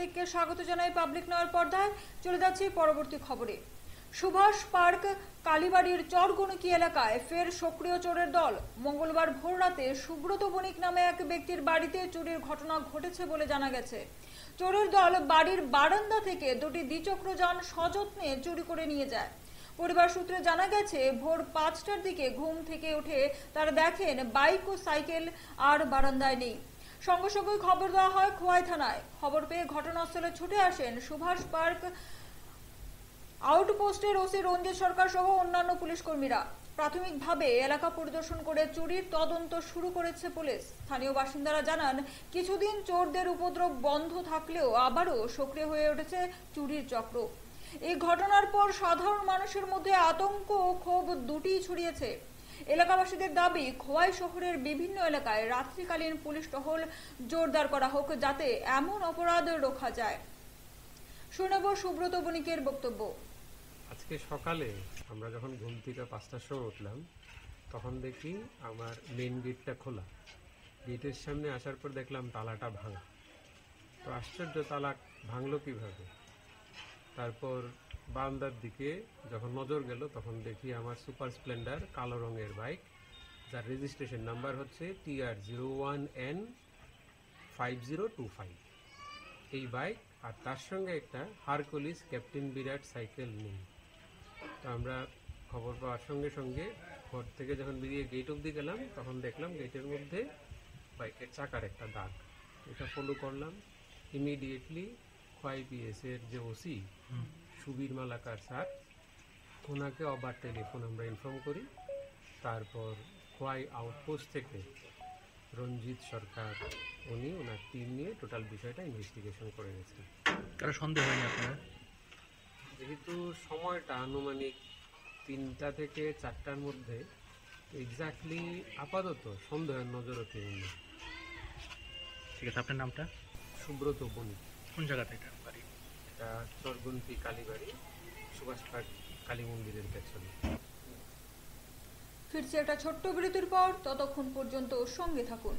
প্রত্যেককে স্বাগত জানাই পাবলিক নয়ের পর্দায়। চলে যাচ্ছি পরবর্তী খবরে। সুভাষ পার্ক কালীবাড়ির চরগণকি এলাকায় ফের সক্রিয় চোরের দল। মঙ্গলবার ভোররাতে সুব্রত বণিক নামে এক ব্যক্তির বাড়িতে চুরির ঘটনা ঘটেছে বলে জানা গেছে। চোরের দল বাড়ির বারান্দা থেকে দুটি দ্বিচক্রযান সযত্নে চুরি করে নিয়ে যায়। পরিবার সূত্রে জানা গেছে, ভোর 5টার দিকে ঘুম থেকে উঠে তারা দেখেন বাইক ও সাইকেল আর বারান্দায় নেই। সঙ্গে সঙ্গে খবর দেওয়া হয় খোয়াই থানায়। খবর পেয়ে ঘটনাস্থলে ছুটে আসেন সুভাষ পার্ক আউটপোস্টের ওসি রঞ্জিত সরকার সহ অন্যান্য পুলিশ কর্মীরা। প্রাথমিকভাবে এলাকা পরিদর্শন করে চুরির তদন্ত শুরু করেছে পুলিশ। স্থানীয় বাসিন্দারা জানান, কিছুদিন চোরদের উপদ্রব বন্ধ থাকলেও আবারও সক্রিয় হয়ে উঠেছে চুরির চক্র। এই ঘটনার পর সাধারণ মানুষের মধ্যে আতঙ্ক ও ক্ষোভ দুটিই ছড়িয়েছে। এলাকাবাসীদের দাবি, খোয়াই শহরের বিভিন্ন এলাকায় রাত্রিকালীন পুলিশ টহল জোরদার করা হোক, যাতে এমন অপরাধ রোখা যায়। শুনব সুব্রত বণিকের বক্তব্য। আজকে সকালে আমরা যখন ঘুম থেকে 5টার সময় উঠলাম, তখন দেখি আমার মেন গেটটা খোলা। গেটের সামনে আসার পর দেখলাম তালাটা ভাঙা। তো আশ্চর্য, তালা ভাঙলো কিভাবে। তারপর বারান্দার দিকে যখন নজর গেল, তখন দেখি আমার সুপার স্প্লেন্ডার কালো রঙের বাইক, যার রেজিস্ট্রেশন নাম্বার হচ্ছে TR01N5025। এই বাইক আর তার সঙ্গে একটা হারকুলিস ক্যাপ্টেন বিরাট সাইকেল নেই। তো আমরা খবর পাওয়ার সঙ্গে সঙ্গে ঘর থেকে যখন বেরিয়ে গেট অবধি গেলাম, তখন দেখলাম গেটের মধ্যে বাইকের চাকার একটা দাগ। এটা ফলো করলাম। ইমিডিয়েটলি খোয়াই পিএসের যে ওসি সুবীর মালাকার স্যার, ওনাকে আবার টেলিফোন আমরা ইনফর্ম করি। তারপর খোয়াই আউটপোস্ট থেকে রঞ্জিত সরকার, উনি ওনার টিম নিয়ে টোটাল বিষয়টা ইনভেস্টিগেশন করে গেছেন। তারা সন্দেহ হয়নি আপনারা? যেহেতু সময়টা আনুমানিক 3টা থেকে 4টার মধ্যে, এক্স্যাক্টলি আপাতত সন্দেহের নজরও কেউ নেই। ঠিক আছে, আপনার নামটা? সুব্রত বণিক। কোন জায়গাটা এটা বাড়ি? এটা চরগণকি কালীবাড়ি, সুভাষ পার্ক কালী মন্দিরের পেছনে। ফিরছি একটা ছোট্ট বিরতির পর, ততক্ষণ পর্যন্ত সঙ্গে থাকুন।